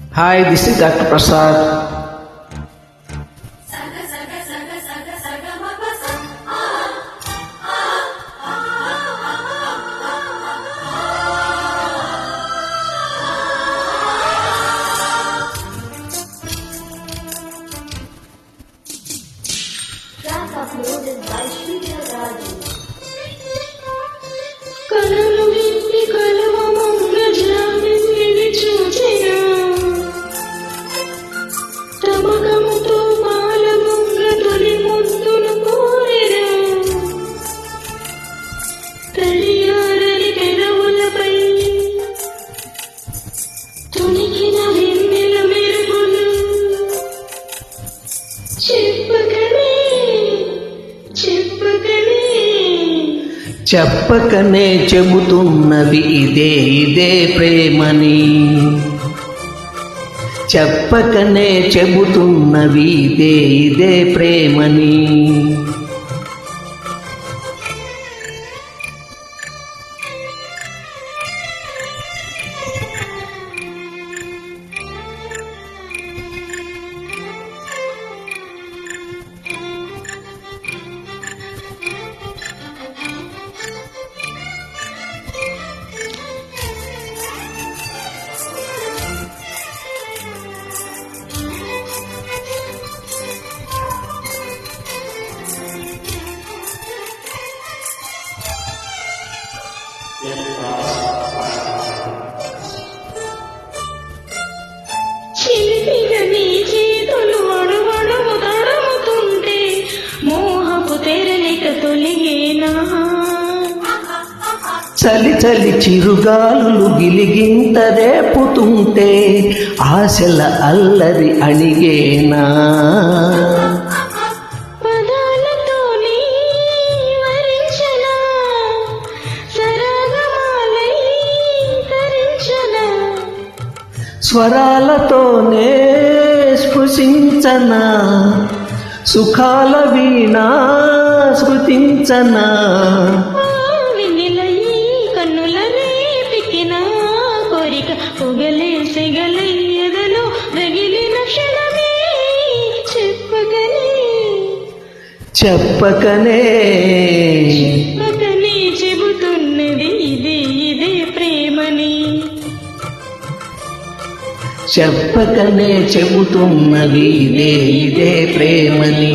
Hi, this is Dr. Prasad. Track uploaded by Sridhar Raju. కలలు విప్పి కలువ మొగ్గ జాబిల్లిని చూచెనా తమకముతో పాల మొగ్గ తొలి ముద్దును కోరెరా తడియారని పెదవులపై తొణికిన వెన్నెల మెరుపులు చెప్పకనే చెబుతున్నది ఇదే ప్రేమని. చెప్పకనే చెబుతున్నవి ఇదే ప్రేమని. చిలిపిన నీ చేతులు అడుగడుగు తడుముతుంటే మోహపు తెరలిక తొలిగేనా చలి చలి చిరుగాలులు గిలిగింత రేపుతుంటే ఆశల అల్లరి అణిగేనా. పదాలతోనే వరించనా సరాగమాలై తరించనా స్వరాలతోనే స్పృశించనా సుఖాల వీణా స్మృతించనా. వెన్నెలై కన్నుల రేపికిన కోరిక పొగలే సెగలై ఎదలో రగిలిన క్షణమే చెప్పకనే చెప్పకనే చెప్పకనే చెబుతున్నది ఇదే ప్రేమని. చెప్పకనే చెబుతున్నది ఇదే ప్రేమని.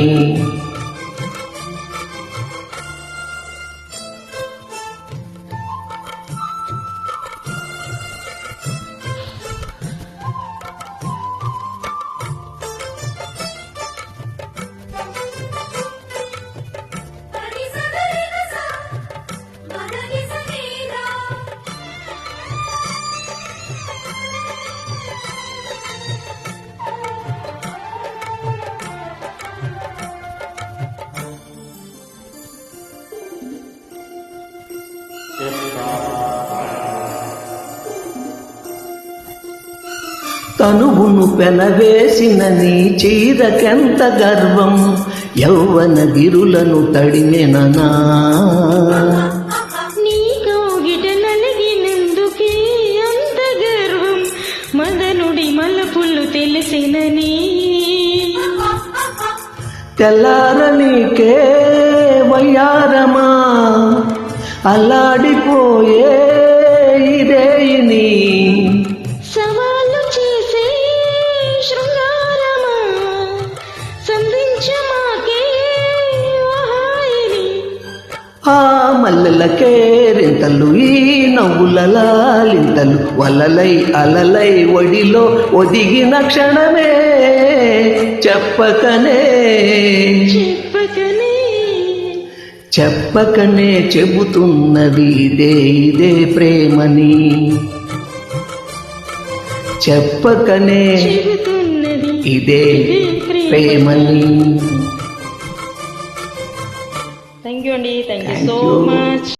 తనువును పెనవేసిన నీ చీరకెంత గర్వం యౌవన గిరులను తడిమెననా. నీ కౌగిట నలిగినందుకే అంత గర్వం మదనుడి మలపులు తెలిసినని తెల్లారనీకే వయ్యారమా అల్లాడిపోయే ఇదేని. సవాలు చేసే శృంగారమా సంధించమాకే వహాయిని. ఆ మల్లెలకే రింతలు ఈ నవ్వుల లాలింతలు వలలై అలలై ఒడిలో ఒదిగిన క్షణమే చెప్పకనే చెప్పకనే చెప్పకనే చెబుతున్నది ఇదే ప్రేమని. చెప్పకనే చెబుతున్నది ఇదే ప్రేమని. థ్యాంక్ యూ అండి. Thank you Thank so you. Much.